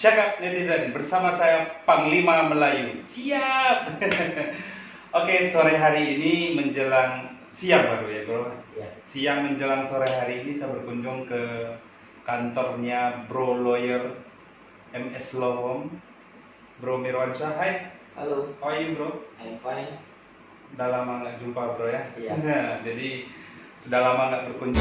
Cakap netizen bersama saya Panglima Melayu. Siap. Oke, sore hari ini menjelang siang baru ya, Bro. Ya. Siang menjelang sore hari ini saya berkunjung ke kantornya Bro Lawyer MS Lowong. Bro Mirwansyah. Hai. Halo, How are you, Bro? I'm fine. Udah lama nggak jumpa, Bro ya? Iya. Jadi sudah lama nggak berkunjung.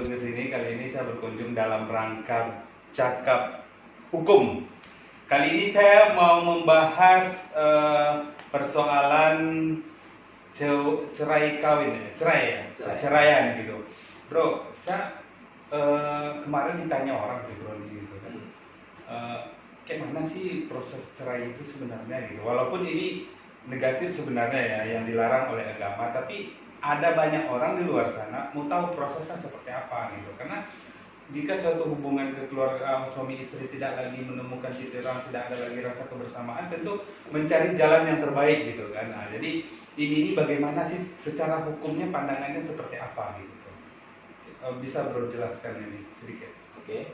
Ke sini kali ini saya berkunjung dalam rangka cakap hukum. Kali ini saya mau membahas persoalan cerai kawin ya, ceraian gitu. Bro, saya kemarin ditanya orang sih bro gitu kan, kayak mana sih proses cerai itu sebenarnya gitu. Walaupun ini negatif sebenarnya ya, yang dilarang oleh agama, tapi ada banyak orang di luar sana mau tahu prosesnya seperti apa gitu. Karena jika suatu hubungan kekeluargaan suami istri tidak lagi menemukan titik terang, tidak ada lagi rasa kebersamaan, tentu mencari jalan yang terbaik gitu kan. Nah, jadi ini bagaimana sih secara hukumnya, pandangannya seperti apa gitu? Bisa bro jelaskan ini sedikit? Oke.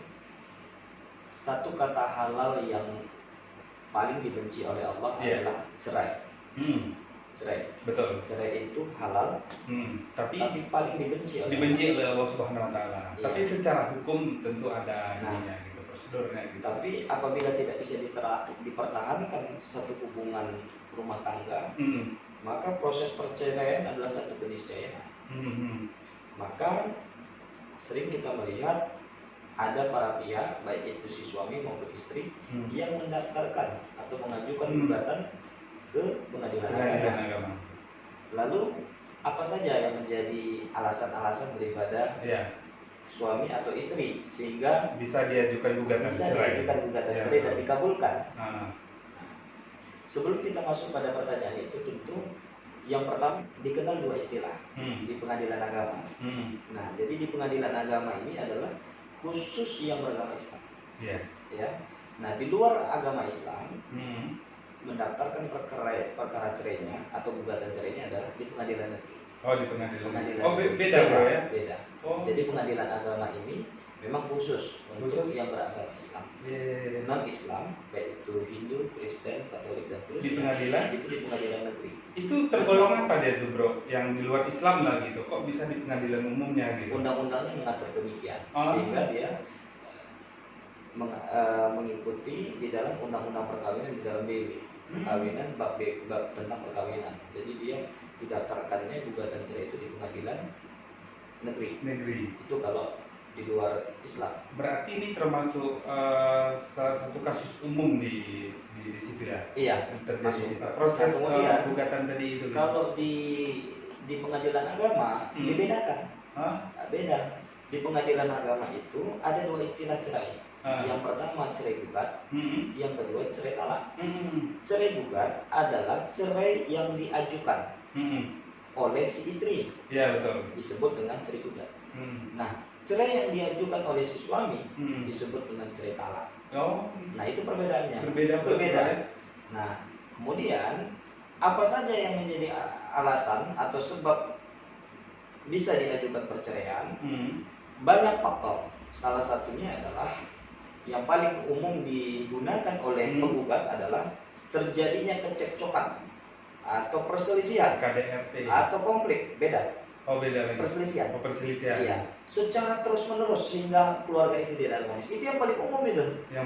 Satu kata halal yang paling dibenci oleh Allah adalah cerai. Cerai. Betul. Cerai itu halal, tapi paling dibenci oleh Allah Subhanahu Wa Taala. Iya. Tapi secara hukum tentu ada Nah, ininya gitu, prosedurnya gitu. Tapi apabila tidak bisa dipertahankan satu hubungan rumah tangga, maka proses perceraian adalah satu keniscayaan. Maka sering kita melihat ada para pihak, baik itu si suami maupun istri, yang mendaftarkan atau mengajukan gugatan ke pengadilan agama. Lalu apa saja yang menjadi alasan-alasan daripada suami atau istri sehingga bisa diajukan gugatan cerai cerai dan dikabulkan? Sebelum kita masuk pada pertanyaan itu, tentu yang pertama dikenal dua istilah di pengadilan agama. Nah, jadi di pengadilan agama ini adalah khusus yang beragama Islam. Ya. Nah, di luar agama Islam mendaftarkan perkara cerainya atau gugatan cerainya adalah di pengadilan negeri. Oh, di pengadilan. Oh, beda bro ya? Beda. Oh. Jadi pengadilan agama ini memang khusus untuk yang beragama Islam. Non Islam, baik itu Hindu, Kristen, Katolik dan seterusnya. Di pengadilan? Itu di pengadilan negeri. Itu tergolong apa dia tuh bro? Yang di luar Islam lah gitu. Kok bisa di pengadilan umumnya gitu? Undang-undangnya mengatur demikian, sehingga dia mengikuti di dalam undang-undang perkawinan di dalam BW. Perkawinan bab tentang perkawinan. Jadi dia didaftarkannya gugatan cerai itu di pengadilan negeri. Itu kalau di luar Islam. Berarti ini termasuk salah satu kasus umum di situ ya? Iya. Terjadi proses gugatan tadi itu. Kalau di pengadilan agama dibedakan. Beda. Di pengadilan agama itu ada dua istilah cerai. Yang pertama cerai gugat, yang kedua cerai talak. Cerai gugat adalah cerai yang diajukan oleh si istri. Iya betul. Disebut dengan cerai gugat. Nah, cerai yang diajukan oleh si suami disebut dengan cerai talak. Oh. Nah, itu perbedaannya. Berbeda. Nah, kemudian apa saja yang menjadi alasan atau sebab bisa diajukan perceraian? Banyak faktor. Salah satunya adalah yang paling umum digunakan oleh penggugat adalah terjadinya kecekcokan atau perselisihan, KDRT atau konflik. Beda. Oh, beda lagi. Perselisihan. Perselisihan. Iya. Secara terus menerus sehingga keluarga itu tidak harmonis. Itu yang paling umum itu. Yang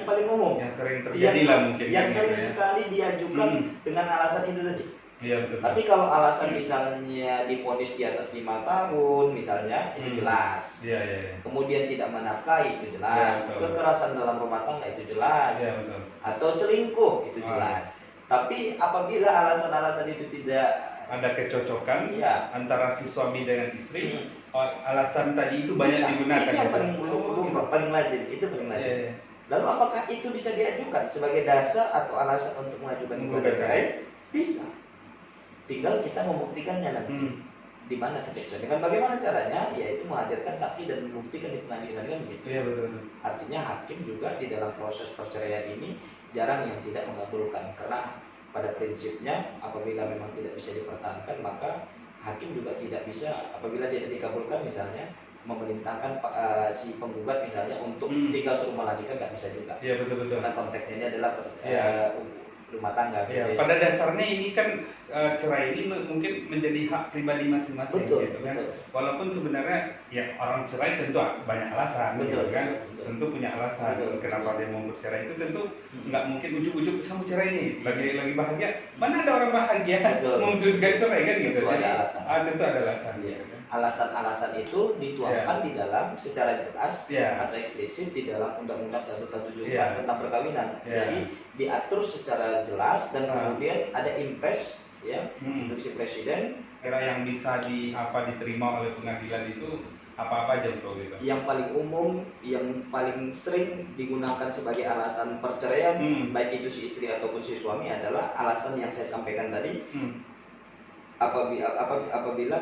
paling umum. Yang sering terjadi lah mungkin. Yang sering sekali diajukan dengan alasan itu tadi. Iya betul. Tapi kalau alasan misalnya divonis di atas 5 tahun misalnya, itu jelas. Iya. Kemudian tidak menafkahi, itu jelas. Kekerasan dalam rumah tangga, itu jelas. Iya betul. Atau selingkuh, itu jelas. Tapi apabila alasan-alasan itu tidak ada kecocokan antara si suami dengan istri, alasan tadi itu banyak digunakan. Itu yang paling lazim. Itu paling lazim. Lalu apakah itu bisa diajukan sebagai dasar atau alasan untuk mengajukan gugatan cerai? Bisa. Tinggal kita membuktikannya nanti. di mana kecekcokan. Dengan bagaimana caranya? Yaitu menghadirkan saksi dan membuktikan di pengadilan kan gitu. Iya betul. Artinya hakim juga di dalam proses perceraian ini jarang yang tidak mengabulkan, karena pada prinsipnya apabila memang tidak bisa dipertahankan maka hakim juga tidak bisa, apabila tidak dikabulkan misalnya, memerintahkan si penggugat misalnya untuk tinggal serumah lagi kan nggak bisa juga. Iya betul. Karena konteksnya ini adalah rumah tangga. Ya, pada dasarnya ini kan cerai ini mungkin menjadi hak pribadi masing-masing gitu kan. Betul. Walaupun sebenarnya ya orang cerai tentu banyak alasan gitu kan. Betul. Tentu punya alasan kenapa dia mau bercerai, itu tentu nggak mungkin ujuk-ujuk sama cerai nih. Lagi bahagia. Mana ada orang bahagia mau juga cerai kan gitu. Tentu Jadi ada alasan. tentu ada alasan. Ya. Gitu kan. Alasan-alasan itu dituangkan di dalam secara jelas atau eksplisit di dalam Undang-Undang 1 Tahun 74 tentang perkawinan. Jadi diatur secara jelas dan kemudian ada impres untuk si presiden. Kira yang bisa diterima oleh pengadilan itu apa aja bro gitu? Yang paling umum, yang paling sering digunakan sebagai alasan perceraian, baik itu si istri ataupun si suami, adalah alasan yang saya sampaikan tadi. Apabila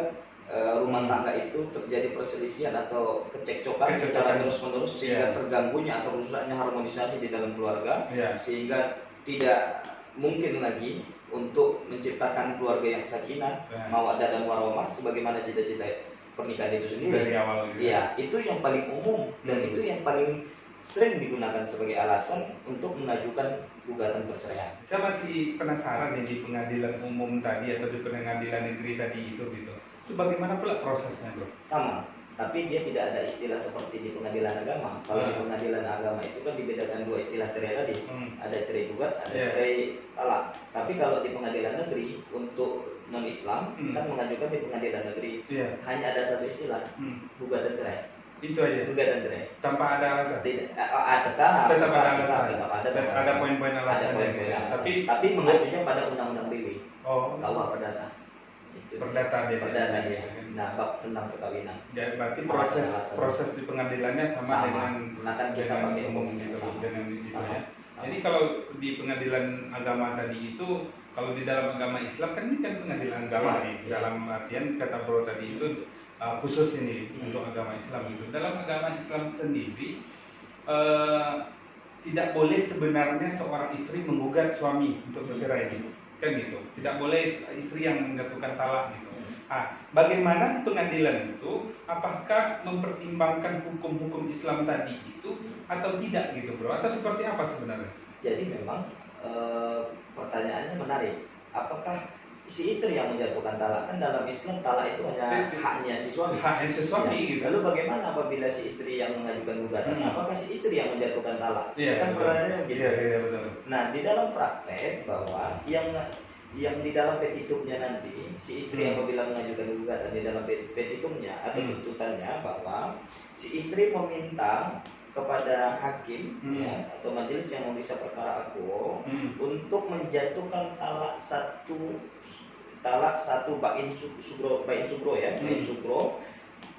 rumah tangga itu terjadi perselisihan atau kecekcokan secara terus-menerus sehingga terganggunya atau rusaknya harmonisasi di dalam keluarga, sehingga tidak mungkin lagi untuk menciptakan keluarga yang sakinah, mawaddah dan warahmah sebagaimana cita-cita pernikahan itu sendiri. Dari awal. Iya, itu yang paling umum dan itu yang paling sering digunakan sebagai alasan untuk mengajukan gugatan perceraian. Saya masih penasaran nih di pengadilan umum tadi atau di pengadilan negeri tadi itu gitu. Itu bagaimana pula prosesnya bro? Sama, tapi dia tidak ada istilah seperti di pengadilan agama. Kalau di pengadilan agama itu kan dibedakan dua istilah cerai tadi. Ada cerai gugat, ada cerai talak. Tapi kalau di pengadilan negeri untuk non-Islam kan mengajukan di pengadilan negeri hanya ada satu istilah, gugatan cerai. Itu aja. Gugatan cerai. Tanpa ada alasan. Tidak, tetap ada alasan. Tetap ada poin-poin alasan. Tapi mengacunya pada undang-undang BW. Oh. Kalau perdata. Perdata dia. Nah, bab tentang perkawinan. Ya, berarti proses di pengadilannya sama dengan kita pakai umum gitu, dengan itu ya. Jadi kalau di pengadilan agama tadi itu, kalau di dalam agama Islam kan ini kan pengadilan agama nih. Dalam artian kata bro tadi itu khusus ini untuk agama Islam itu. Dalam agama Islam sendiri tidak boleh sebenarnya seorang istri menggugat suami untuk bercerai gitu. Kan gitu. Tidak boleh istri yang menjatuhkan talak gitu. Bagaimana pengadilan itu apakah mempertimbangkan hukum-hukum Islam tadi itu atau tidak gitu bro? Atau seperti apa sebenarnya? Jadi memang pertanyaannya menarik. Apakah si istri yang menjatuhkan talak? Kan dalam Islam talak itu hanya haknya si suami. Haknya si suami gitu. Lalu bagaimana apabila si istri yang mengajukan gugatan? Apakah si istri yang menjatuhkan talak? Kan pertanyaannya gitu. Iya, betul. Nah, di dalam praktek bahwa yang di dalam petitumnya nanti si istri apabila mengajukan gugatan di dalam petitumnya atau tuntutannya bahwa si istri meminta kepada hakim atau majelis yang memeriksa perkara aku untuk menjatuhkan talak satu bain subro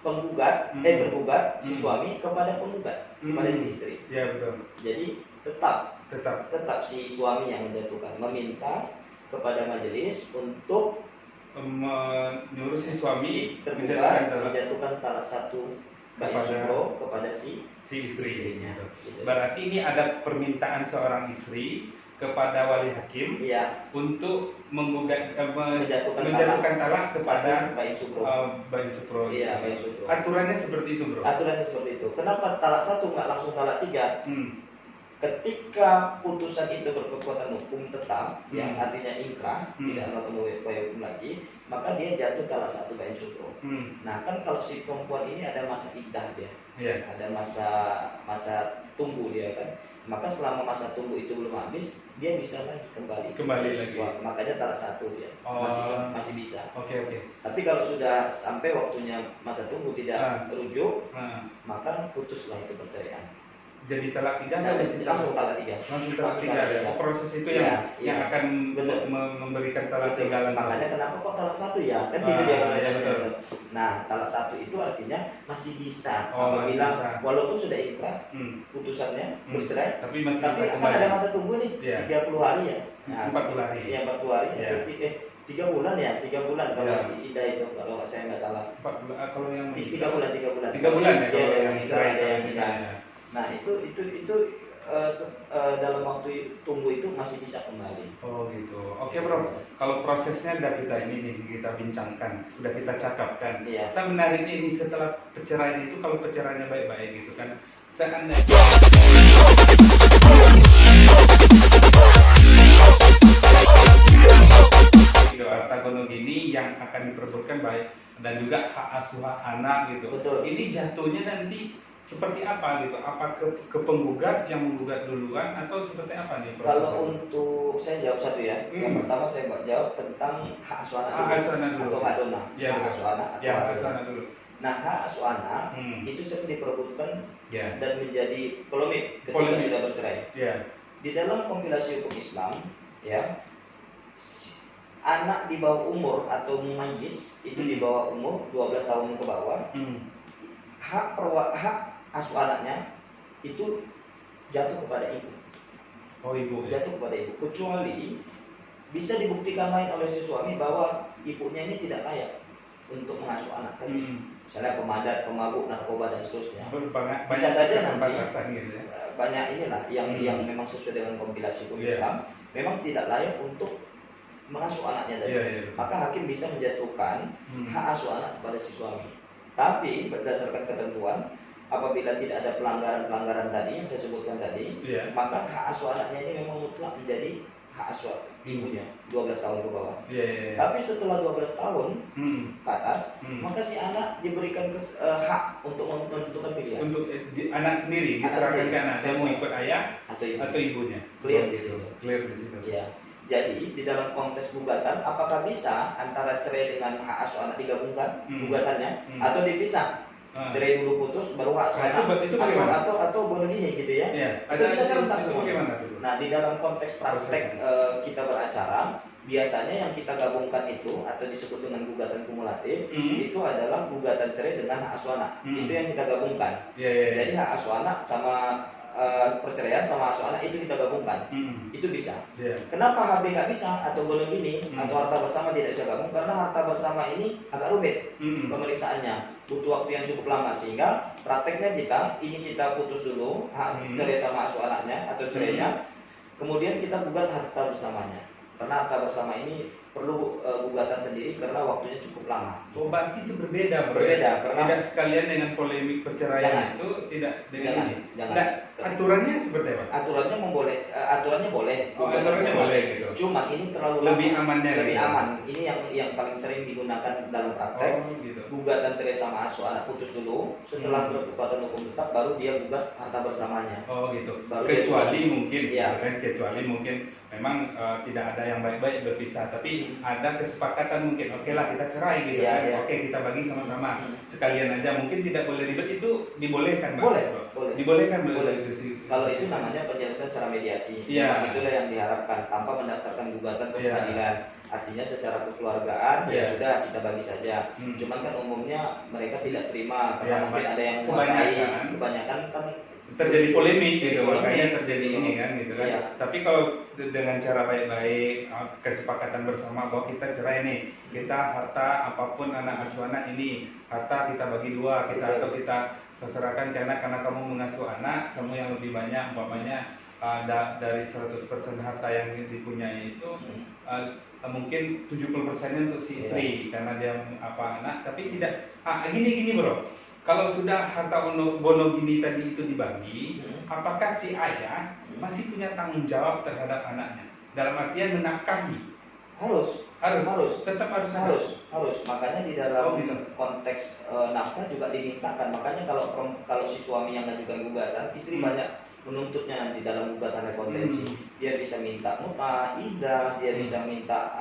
penggugat tergugat si suami kepada penggugat kepada si istri. Ya betul. Jadi tetap si suami yang menjatuhkan, meminta kepada majelis untuk menyuruh si suami menjatuhkan talak satu bain subro kepada si istrinya. Gitu. Berarti ini ada permintaan seorang istri kepada wali hakim untuk menjatuhkan talak kepada bain subro. Iya, bain subro. Aturannya seperti itu bro. Aturannya seperti itu. Kenapa talak satu nggak langsung talak tiga? Ketika putusan itu berkekuatan hukum tetap, yang artinya inkrah, tidak melakukan upaya hukum lagi, maka dia jatuh talak satu bain subro. Nah kan kalau si perempuan ini ada masa iddah dia, ada masa tunggu dia kan, maka selama masa tunggu itu belum habis, dia bisa lagi kembali lagi. Makanya talak satu dia masih bisa. Oke. Tapi kalau sudah sampai waktunya masa tunggu tidak rujuk, maka putuslah itu perceraian. Jadi talak tiga langsung talak tiga. Ya. Proses itu yang akan memberikan talak tiga langsung. Makanya kenapa kok talak satu ya? Kan gitu dia katanya. Nah, talak satu itu artinya masih bisa apabila walaupun sudah inkrah putusannya bercerai, tapi kan ada masa tunggu nih 30 hari ya. 40 hari. Iya, 40 hari. 3 bulan ya, 3 bulan kalau Ya. iddah itu kalau saya nggak salah. 4 bulan, kalau yang 3 bulan. 3 bulan ya Dia kalau ada yang cerai ada yang kalau iddah. ya. Nah itu dalam waktu tunggu itu masih bisa kembali. Oh gitu. Oke bro, kalau prosesnya udah kita ini nih kita bincangkan, udah kita cakapkan. Iya. Saya menariknya ini setelah perceraian itu, kalau perceraiannya baik-baik gitu kan, seandainya gitu, harta gono gini yang akan diperebutkan baik dan juga hak asuh anak gitu. Betul. Ini jatuhnya nanti seperti apa gitu? Apa ke penggugat yang menggugat duluan atau seperti apa nih prosesnya? Kalau untuk saya jawab satu ya. Yang pertama saya jawab tentang hak asuh anak Hak asuh anak dulu. atau hak dona. Ya, Hak asuh anak atau ya, hak hak asuh dona. anak dulu. Nah, hak asuh anak itu sering diperebutkan Ya. dan menjadi polemik ketika Polemik. sudah bercerai. Ya. Di dalam kompilasi hukum Islam, ya, anak di bawah umur atau mumayyiz itu di bawah umur 12 tahun ke bawah, hak asuh anaknya itu jatuh kepada ibu. Oh ibu. Ya. Jatuh kepada ibu, kecuali bisa dibuktikan lain oleh si suami bahwa ibunya ini tidak layak untuk mengasuh anak tadi. Misalnya pemadat, pemabuk, narkoba dan seterusnya. Bisa saja nanti gitu ya. banyak inilah yang memang sesuai dengan kompilasi hukum Islam memang tidak layak untuk mengasuh anaknya tadi. Maka hakim bisa menjatuhkan hak asuh anak kepada si suami. Tapi berdasarkan ketentuan, apabila tidak ada pelanggaran-pelanggaran tadi yang saya sebutkan tadi, maka hak asuh anaknya ini memang mutlak menjadi hak asuh ibunya 12 tahun ke bawah. Tapi setelah 12 tahun ke atas, maka si anak diberikan hak untuk menentukan pilihan. Untuk anak sendiri diserahkan ke anak, dia mau ikut ayah atau ibunya. Clear di situ. Clear di situ. Ya. Jadi di dalam konteks gugatan, apakah bisa antara cerai dengan hak asuh anak digabungkan gugatannya atau dipisah? Cerai dulu putus baru hak asuh anak atau boleh gini gitu ya? Itu bisa serentak semua. Nah di dalam konteks praktek kita beracara, biasanya yang kita gabungkan itu atau disebut dengan gugatan kumulatif itu adalah gugatan cerai dengan hak asuh anak. Itu yang kita gabungkan. Jadi hak asuh anak sama perceraian sama asuh anak itu kita gabungkan. Itu bisa. Kenapa HB nggak bisa atau gono gini atau harta bersama tidak bisa gabung? Karena harta bersama ini agak rumit pemeriksaannya, butuh waktu yang cukup lama, sehingga prakteknya kita putus dulu hak cerai sama asuh anaknya atau cerainya, kemudian kita gugat harta bersamanya. Karena harta bersama ini perlu gugatan sendiri karena waktunya cukup lama. Oh berarti itu berbeda, karena tidak sekalian dengan polemik perceraian itu tidak dengan ini. Nah, aturannya seperti apa? Aturannya boleh. Oh, aturannya boleh gitu. Cuma ini terlalu lebih amannya. Lebih gitu. aman. Ini yang paling sering digunakan dalam praktek. Oh, gitu. Gugatan cerai sama asuh anak putus dulu, setelah berkekuatan hukum tetap baru dia gugat harta bersamanya. Oh gitu. Baru kecuali mungkin, ya. Kan kecuali mungkin memang tidak ada yang baik-baik berpisah, tapi ada kesepakatan mungkin, oke lah kita cerai gitu kan, oke kita bagi sama-sama, sekalian aja, mungkin tidak boleh ribet, itu dibolehkan Pak? Boleh. Dibolehkan boleh. Kalau itu namanya penyelesaian secara mediasi, itulah yang diharapkan tanpa mendaftarkan gugatan ke pengadilan. Artinya secara kekeluargaan ya sudah kita bagi saja. Cuman kan umumnya mereka tidak terima karena mungkin ada yang menguasai, kebanyakan kan terjadi polemik gitu, makanya terjadi ini kan gitu kan. Iya. Tapi kalau dengan cara baik-baik, kesepakatan bersama bahwa kita cerai nih, kita harta apapun anak asuh anak ini, harta kita bagi dua, atau kita serahkan ke anak karena kamu mengasuh anak, kamu yang lebih banyak, umpamanya dari 100% harta yang dipunyai itu mungkin 70%-nya untuk si istri karena dia anak, tapi tidak gini bro. Kalau sudah harta bono gini tadi itu dibagi, apakah si ayah masih punya tanggung jawab terhadap anaknya? Dalam artian menafkahi? Harus. Tetap harus. Makanya di dalam konteks nafkah juga dimintakan. Makanya kalau si suami yang mengajukan gugatan, istri banyak menuntutnya nanti dalam gugatan rekonvensi. Dia bisa minta muta, idah, dia bisa minta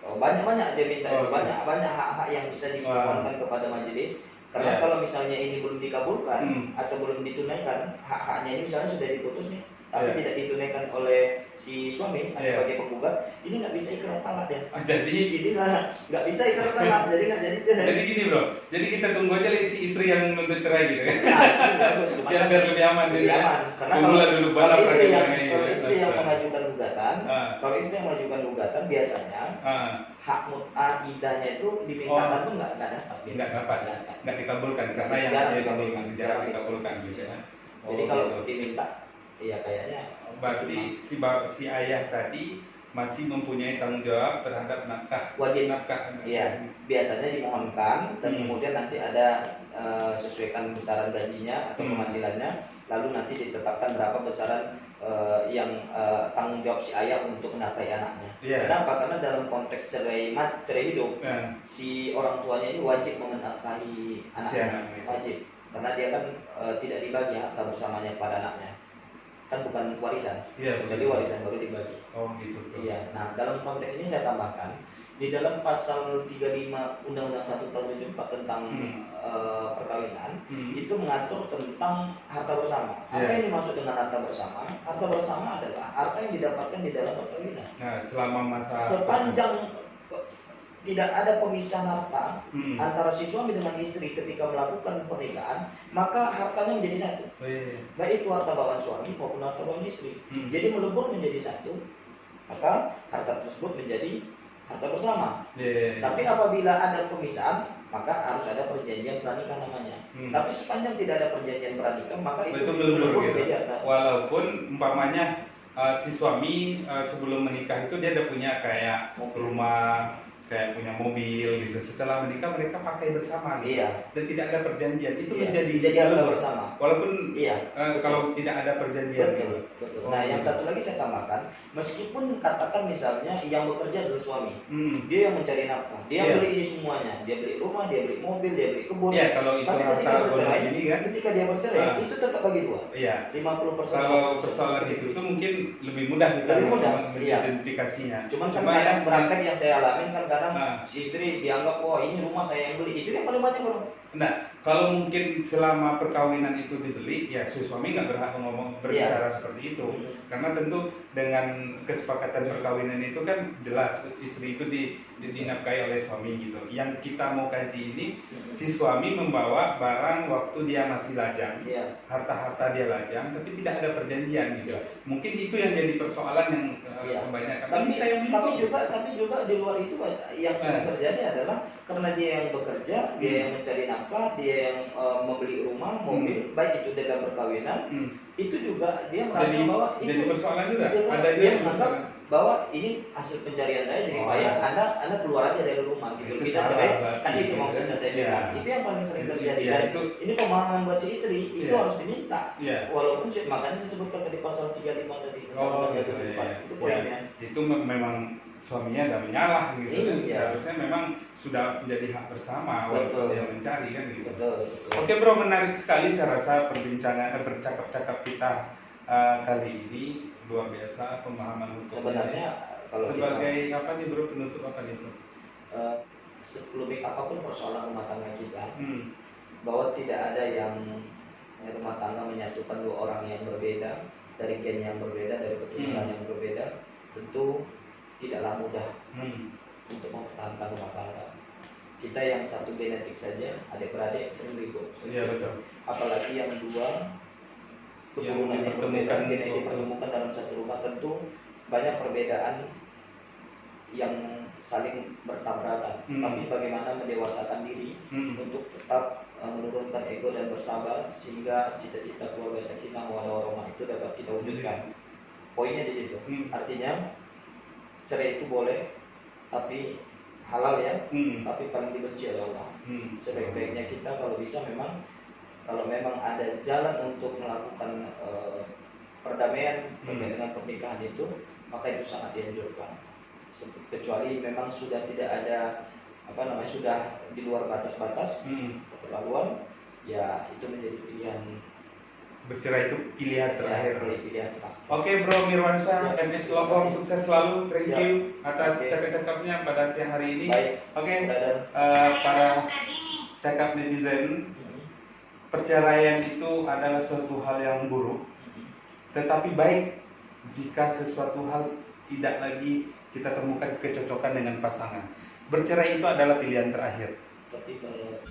banyak-banyak, dia minta banyak hak-hak yang bisa dimohonkan kepada majelis. Karena kalau misalnya ini belum dikabulkan atau belum ditunaikan, hak-haknya ini misalnya sudah diputus nih, tapi tidak ditunaikan oleh si suami sebagai penggugat, ini nggak bisa ikrar talak ya. Jadi nggak bisa ikrar talak, jadi nggak jadi. Jadi gini bro, jadi kita tunggu aja si istri yang menuntut cerai gitu kan? Bagus. Biar lebih aman. Lebih aman. Karena kalau istri yang mengajukan gugatan, kan biasanya hak mut'ah idahnya itu dimintakan tuh nggak dapat. Nggak dikabulkan karena yang jarang dikabulkan gitu ya. Jadi kalau diminta, ya kayaknya berarti si ayah tadi masih mempunyai tanggung jawab terhadap nafkah. Wajib nafkah. Iya, biasanya dimohonkan dan kemudian nanti ada sesuaikan besaran gajinya atau penghasilannya, lalu nanti ditetapkan berapa besaran yang tanggung jawab si ayah untuk menafkahi anaknya. Kenapa? Karena dalam konteks cerai hidup, si orang tuanya ini wajib menafkahi anaknya, wajib, karena dia kan tidak dibagi harta bersamanya pada anaknya. Kan bukan warisan, kecuali warisan baru dibagi. Oh gitu. Iya. Nah, dalam konteks ini saya tambahkan di dalam pasal 35 Undang-Undang 1 tahun 74 tentang perkawinan itu mengatur tentang harta bersama. Apa yang dimaksud dengan harta bersama? Harta bersama adalah harta yang didapatkan di dalam perkawinan. Nah, selama masa sepanjang tidak ada pemisahan harta antara si suami dengan istri ketika melakukan pernikahan, maka hartanya menjadi satu. Baik itu harta bawaan suami maupun harta bawaan istri. Jadi melebur menjadi satu, maka harta tersebut menjadi harta bersama. Tapi apabila ada pemisahan, maka harus ada perjanjian pranikah namanya. Tapi sepanjang tidak ada perjanjian pranikah, maka itu melebur menjadi harta. Walaupun umpamanya si suami sebelum menikah itu dia udah punya kayak rumah, kayak punya mobil gitu. Setelah menikah mereka pakai bersama gitu. Dan tidak ada perjanjian, itu menjadi harta bersama. Walaupun kalau tidak ada perjanjian. Betul. Nah, yang satu lagi saya tambahkan, meskipun katakan misalnya yang bekerja adalah suami, dia yang mencari nafkah, dia beli ini semuanya, dia beli rumah, dia beli mobil, dia beli kebun. Kalau itu tapi ketika dia bercerai, itu tetap bagi dua. 50%. Kalau persoalan itu tuh mungkin lebih mudah kita mengidentifikasinya. Cuman kan kadang praktek yang saya alamin kan kadang si istri dianggap ini rumah saya yang beli, itu yang paling banyak bro. Nah, kalau mungkin selama perkawinan itu dibeli, ya si suami nggak berhak berbicara seperti itu, karena tentu dengan kesepakatan perkawinan itu kan jelas istri itu dinafkahi oleh suami gitu. Yang kita mau kaji ini, si suami membawa barang waktu dia masih lajang, harta-harta dia lajang, tapi tidak ada perjanjian gitu. Mungkin itu yang jadi persoalan yang kebanyakan. Tapi juga di luar itu yang sering terjadi adalah karena dia yang bekerja, dia yang mencari nafkah, dia yang membeli rumah, mobil, baik itu dalam perkawinan, itu juga dia merasa bahwa itu jadi persoalan juga. Dia menganggap bahwa ini hasil pencarian saya, jadi payah, Anda keluar aja dari rumah gitu. Bisa cerai, kan itu maksudnya saya bilang. Itu yang paling sering terjadi. Dan ini pemahaman buat si istri itu harus diminta. Walaupun makanya saya sebutkan tadi pasal 35 tadi. Itu poinnya. Itu memang suaminya udah menyalah gitu. Seharusnya memang sudah menjadi hak bersama waktu dia mencari kan gitu. Oke bro, menarik sekali saya rasa perbincangan bercakap-cakap kita kali ini, luar biasa pemahaman hukum. Sebenarnya kalau sebagai apa nih bro, penutup apa nih bro? Lebih apapun persoalan rumah tangga kita, bahwa tidak ada yang rumah tangga menyatukan dua orang yang berbeda, dari gen yang berbeda, dari keturunan yang berbeda, tentu tidaklah mudah untuk mempertahankan rumah tangga. Kita yang satu genetik saja, adik-beradik sering ribut. Apalagi yang dua keturunan yang berbeda, genetik dipertemukan dalam satu rumah, tentu banyak perbedaan yang saling bertabrakan. Tapi bagaimana mendewasakan diri untuk tetap menurunkan ego dan bersabar sehingga cita-cita keluarga sakinah mawaddah warahmah itu dapat kita wujudkan. Poinnya di situ. Artinya cerai itu boleh, tapi halal ya, tapi paling dibenci oleh Allah. Sebaik-baiknya kita kalau bisa kalau memang ada jalan untuk melakukan perdamaian terkait dengan pernikahan itu, maka itu sangat dianjurkan. Kecuali memang sudah tidak ada sudah di luar batas-batas keterlaluan, ya itu menjadi pilihan. Bercerai itu pilihan terakhir. Oke bro Mirwansyah, MS Lopong, sukses selalu. Thank you atas cakap-cakapnya pada siang hari ini. Oke, para cakap netizen, perceraian itu adalah suatu hal yang buruk, tetapi baik jika sesuatu hal tidak lagi kita temukan kecocokan dengan pasangan. Bercerai itu adalah pilihan terakhir. Tapi kalau